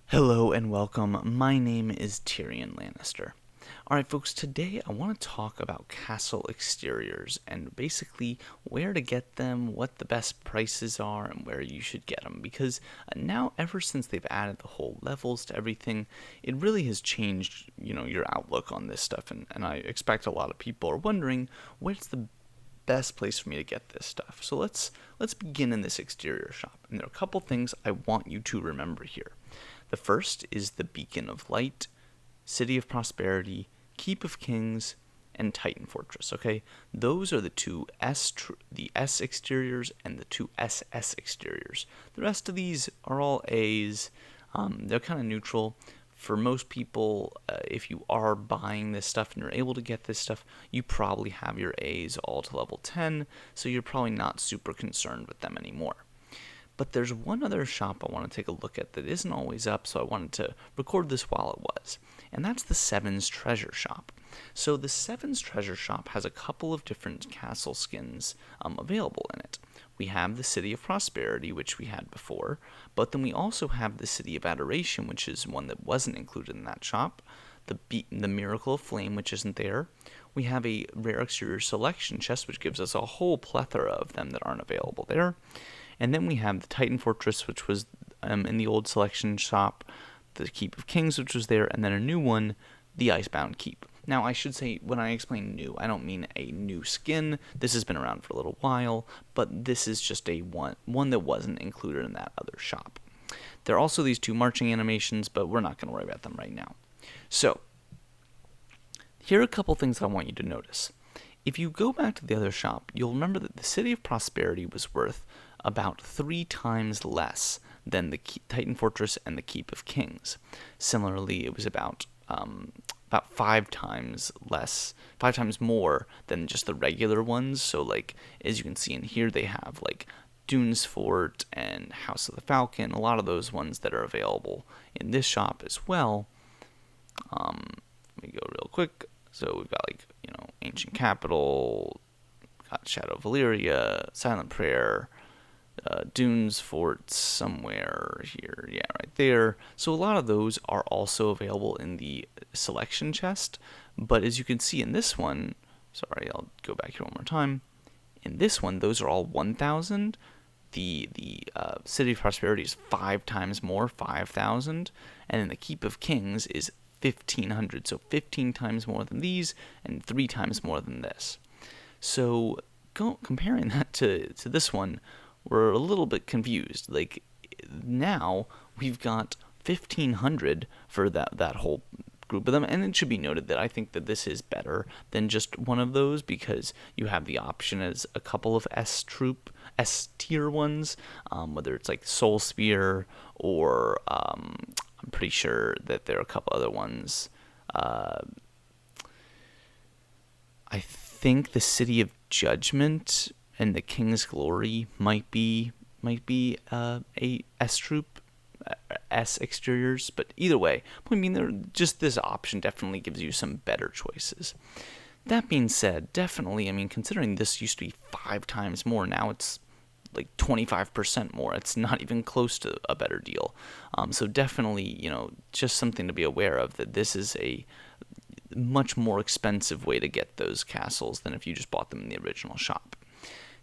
Hello and welcome. My name is TyrionLanstr. Alright folks, today I want to talk about castle exteriors and basically where to get them, what the best prices are, and where you should get them. Because now, ever since they've added the whole levels to everything, it really has changed, your outlook on this stuff. And I expect a lot of people are wondering, where's the best place for me to get this stuff? So let's begin in this exterior shop. And there are a couple things I want you to remember here. The first is the Beacon of Light, City of Prosperity, Keep of Kings, and Titan Fortress. Okay, those are the two the S exteriors and the two SS exteriors. The rest of these are all A's. They're kind of neutral. For most people, if you are buying this stuff and you're able to get this stuff, you probably have your A's all to level 10, so you're probably not super concerned with them anymore. But there's one other shop I want to take a look at that isn't always up, so I wanted to record this while it was. And that's the Sevens Treasure Shop. So the Sevens Treasure Shop has a couple of different castle skins available in it. We have the City of Prosperity, which we had before, but then we also have the City of Adoration, which is one that wasn't included in that shop. The Miracle of Flame, which isn't there. We have a Rare Exterior Selection chest, which gives us a whole plethora of them that aren't available there. And then we have the Titan Fortress, which was in the old selection shop, the Keep of Kings, which was there, and then a new one, the Icebound Keep. Now, I should say, when I explain new, I don't mean a new skin. This has been around for a little while, but this is just a one that wasn't included in that other shop. There are also these two marching animations, but we're not going to worry about them right now. So, here are a couple things I want you to notice. If you go back to the other shop, you'll remember that the City of Prosperity was worth about 3 times less than the Titan Fortress and the Keep of Kings. Similarly, it was about 5 times less, 5 times more than just the regular ones. So, like, as you can see in here, they have like Dunes Fort and House of the Falcon, a lot of those ones that are available in this shop as well. Let me go real quick. So we've got Ancient Capital, got Shadow of Valyria, Silent Prayer, Dunes Fort somewhere here, yeah, right there. So a lot of those are also available in the selection chest, but as you can see in this one, sorry, I'll go back here one more time. In this one, those are all 1,000. The City of Prosperity is 5 times more, 5,000, and then the Keep of Kings is 1,500, so 15 times more than these and 3 times more than this. So comparing that to this one, we're a little bit confused. Like, now we've got 1,500 for that whole group of them, and it should be noted that I think that this is better than just one of those, because you have the option as a couple of S tier ones, whether it's like Soul Spear or I'm pretty sure that there are a couple other ones. I think the City of Judgment and the King's Glory might be a S troop, S exteriors, but either way, I mean, just this option definitely gives you some better choices. That being said, definitely, I mean, considering this used to be 5 times more, now it's like 25% more. It's not even close to a better deal. So definitely, just something to be aware of, that this is a much more expensive way to get those castles than if you just bought them in the original shop.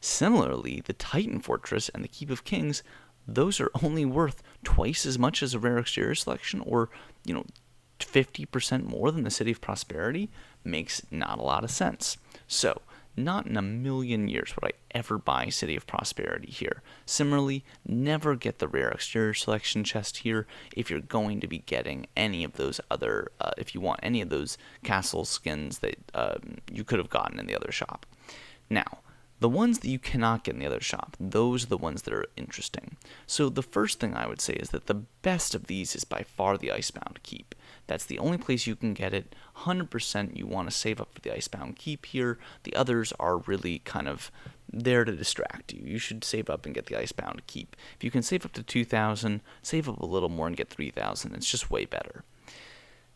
Similarly, the Titan Fortress and the Keep of Kings, those are only worth twice as much as a Rare Exterior Selection, or 50% more than the City of Prosperity. Makes not a lot of sense. So, not in a million years would I ever buy City of Prosperity here. Similarly, never get the Rare Exterior Selection chest here if you're going to be getting any of those other, if you want any of those castle skins that you could have gotten in the other shop. Now, the ones that you cannot get in the other shop, those are the ones that are interesting. So the first thing I would say is that the best of these is by far the Icebound Keep. That's the only place you can get it. 100% you want to save up for the Icebound Keep here. The others are really kind of there to distract you. You should save up and get the Icebound Keep. If you can save up to 2,000, save up a little more and get 3,000. It's just way better.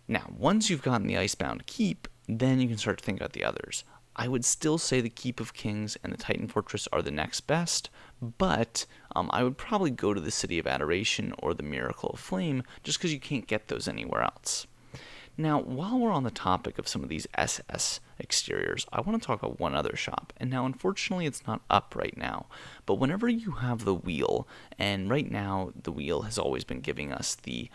Now, once you've gotten the Icebound Keep, then you can start to think about the others. I would still say the Keep of Kings and the Titan Fortress are the next best, but I would probably go to the City of Adoration or the Miracle of Flame just because you can't get those anywhere else. Now, while we're on the topic of some of these SS exteriors, I want to talk about one other shop. And now, unfortunately, it's not up right now. But whenever you have the wheel, and right now the wheel has always been giving us the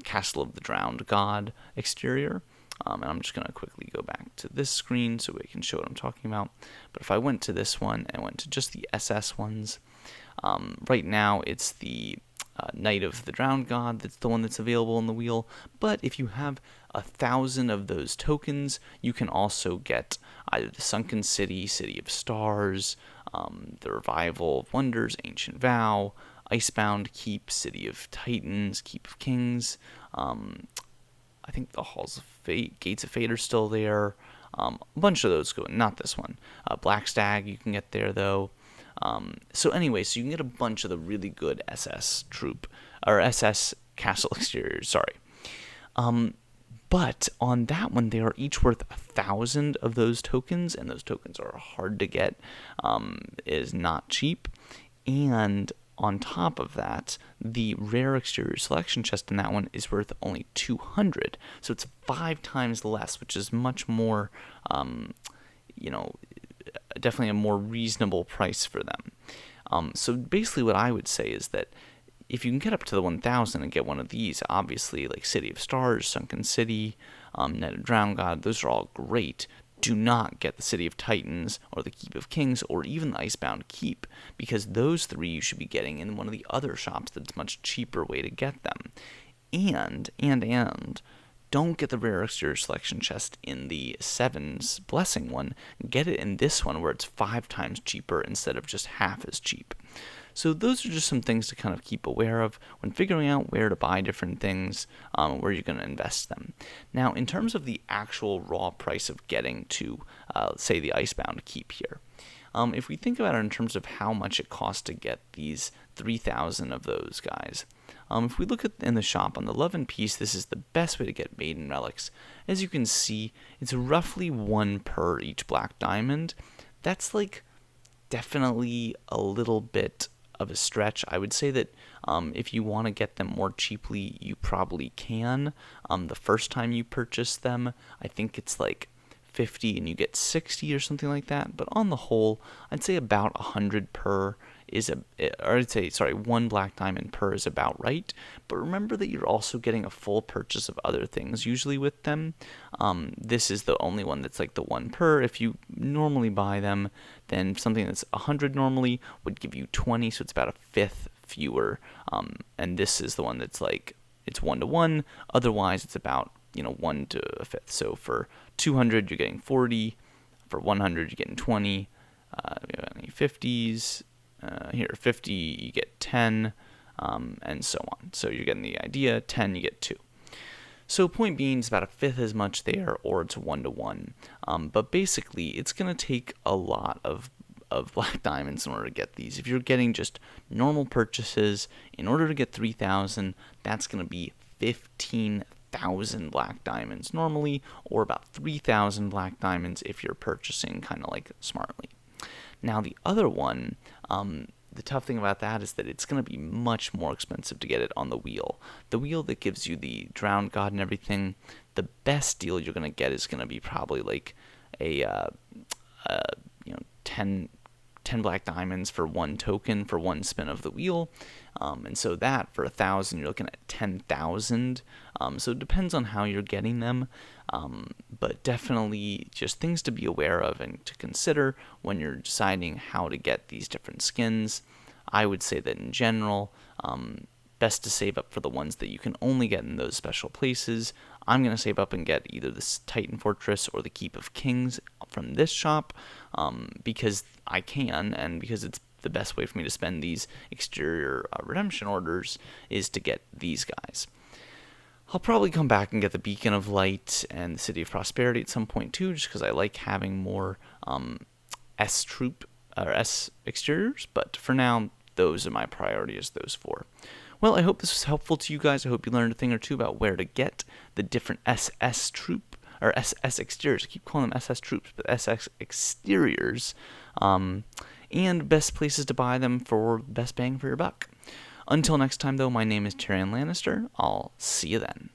Castle of the Drowned God exterior. And I'm just going to quickly go back to this screen so we can show what I'm talking about. But if I went to this one and went to just the SS ones, right now it's the Knight of the Drowned God, that's the one that's available on the wheel. But if you have 1,000 of those tokens, you can also get either the Sunken City, City of Stars, the Revival of Wonders, Ancient Vow, Icebound Keep, City of Titans, Keep of Kings. I think the Halls of Fate, Gates of Fate are still there. A bunch of those go, not this one. Black Stag you can get there though. So anyway, so you can get a bunch of the really good SS troop, or SS castle exteriors, sorry. But on that one, they are each worth 1,000 of those tokens, and those tokens are hard to get. It is not cheap. And on top of that, the rare exterior selection chest in that one is worth only 200. So it's 5 times less, which is much more, definitely a more reasonable price for them. So basically what I would say is that if you can get up to the 1,000 and get one of these, obviously like City of Stars, Sunken City, Knight of Drowned God, those are all great. Do not get the City of Titans or the Keep of Kings or even the Icebound Keep, because those 3 you should be getting in one of the other shops that's a much cheaper way to get them. And don't get the rare exterior selection chest in the Sevens Blessing one. Get it in this one where it's 5 times cheaper instead of just half as cheap. So those are just some things to kind of keep aware of when figuring out where to buy different things, where you're going to invest them. Now, in terms of the actual raw price of getting to, say, the Icebound Keep here, if we think about it in terms of how much it costs to get these 3,000 of those guys, if we look at in the shop on the 11 piece, this is the best way to get Maiden Relics. As you can see, it's roughly 1 per each black diamond. That's like definitely a little bit of a stretch. I would say that if you want to get them more cheaply, you probably can. The first time you purchase them, I think it's like 50 and you get 60 or something like that. But on the whole, I'd say about 100 per is or I'd say, sorry, 1 black diamond per is about right. But remember that you're also getting a full purchase of other things usually with them. This is the only one that's like the 1 per. If you normally buy them, then something that's 100 normally would give you 20, so it's about a fifth fewer. And this is the one that's like, it's 1-to-1. Otherwise, it's about 1 to a fifth. So for 200, you're getting 40. For 100, you're getting 20. We have any 50s. Here, 50, you get 10, and so on. So you're getting the idea. 10, you get 2. So point being, it's about a fifth as much there, or it's 1-to-1. But basically, it's going to take a lot of black diamonds in order to get these. If you're getting just normal purchases, in order to get 3,000, that's going to be 15,000 black diamonds normally, or about 3,000 black diamonds if you're purchasing kind of like smartly. Now the other one, the tough thing about that is that it's going to be much more expensive to get it on the wheel. The wheel that gives you the Drowned God and everything, the best deal you're going to get is going to be probably like a 10 black diamonds for 1 token for 1 spin of the wheel. And so that for 1,000, you're looking at 10,000. So it depends on how you're getting them. But definitely just things to be aware of and to consider when you're deciding how to get these different skins. I would say that in general, best to save up for the ones that you can only get in those special places. I'm going to save up and get either the Titan Fortress or the Keep of Kings from this shop, because I can, and because it's the best way for me to spend these exterior redemption orders is to get these guys. I'll probably come back and get the Beacon of Light and the City of Prosperity at some point too, just because I like having more S troop or S exteriors. But for now, those are my priority as those 4. Well, I hope this was helpful to you guys. I hope you learned a thing or two about where to get the different SS troop or SS exteriors. I keep calling them SS troops, but SS exteriors, and best places to buy them for best bang for your buck. Until next time, though, my name is Tyrion Lannister. I'll see you then.